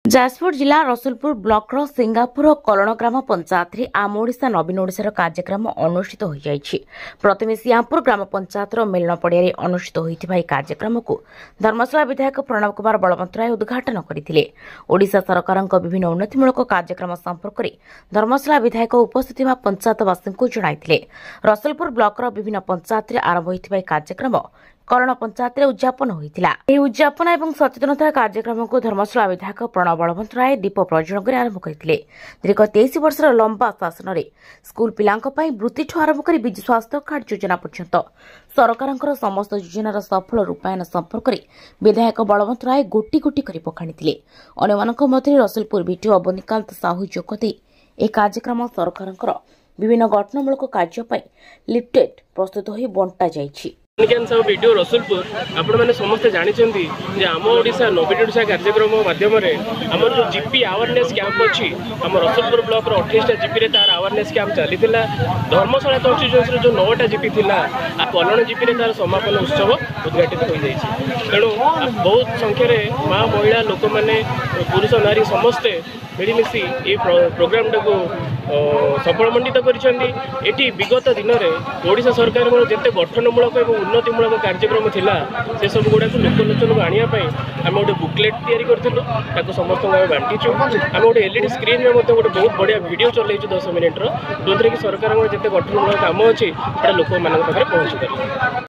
जाजपुर जिला Rasulpur block Singapore कलण ग्राम पंचायत आम ओडिशा नवीन ओडिशार कार्यक्रम अनुष्ठित हो जाइछि। प्रथमे सिंगापुर ग्राम पंचायत मिलन पड़िया अनुष्ठित होइथिबा कार्यक्रम को धर्मशाला विधायक प्रणव कुमार बलवंतराय उद्घाटन करथिले। ओडिशा सरकारक विभिन्न उन्नतिमूलक कार्यक्रम संपर्क में धर्मशाला विधायक उपस्थित पंचायतवासी को जणाइथिले। रसुलपुर ब्लॉक विभिन्न पंचायत आरंभ होइथिबा कार्यक्रम कलण पंचायत उद्यापन होइतिला। उद्यापन एवं सचेतनता कार्यक्रम को धर्मशाला विधायक प्रणव बलवंतराय दीप प्रज्वलन कर आरंभ करथिले। दीर्घ 23 वर्षर लंबा शासन में स्कूल पिलांक पई वृत्तिठू आरंभ कर विजु स्वास्थ्य कार्ड योजना पर्यंत सरकारଙ୍କର समस्त योजनार सफल रूपायन संपर्क में विधायक बलवंतराय गोटी गोटी कर पखाणिथिले। अन्यमानक मध्य रसुलपुर बीटीओ अवनीकांत साहू जोगदे ए कार्यक्रम सरकारଙ୍କର विभिन्न गठनमूलक कार्य पई लिफ्टेड प्रस्तुत होई बंटा जाइछि। वीडियो रसुलपुर आपण मैंने समस्ते जानते आम ओडिशा नवीन ओडिशा कार्यक्रम माध्यम आम जो जीपी अवेयरनेस कैंप अच्छी आम रसुलपुर ब्लॉक 28टा जीपी तार अवेयरनेस कैंप चली धर्मशाला कन्स्टिट्यूएंसी जो 9टा जीपी थी कलण जीपी तार समापन उत्सव उद्घाटित हो जाए। तेणु बहुत संख्यार माँ महिला लोक मैंने पुरुष नारी समस्ते मिलमिशि ये प्रोग्राम टाक सफल मंडित कर विगत दिन में ओडिशा सरकार जिते गठनमूलक और उन्नतिमूलक कार्यक्रम थिला से सब गुड़ा लोकलोचन को आने आम गोटे बुकलेट तैयारी करूँ समस्त बांटीचु। आम गोटे एलईडी स्क्रीन में गोटे बहुत बढ़िया वीडियो चलैचु 10 मिनिट्र जो कि सरकार जिते गठनमूलक काम अच्छी लोक मान पाखे पहुँची पारे।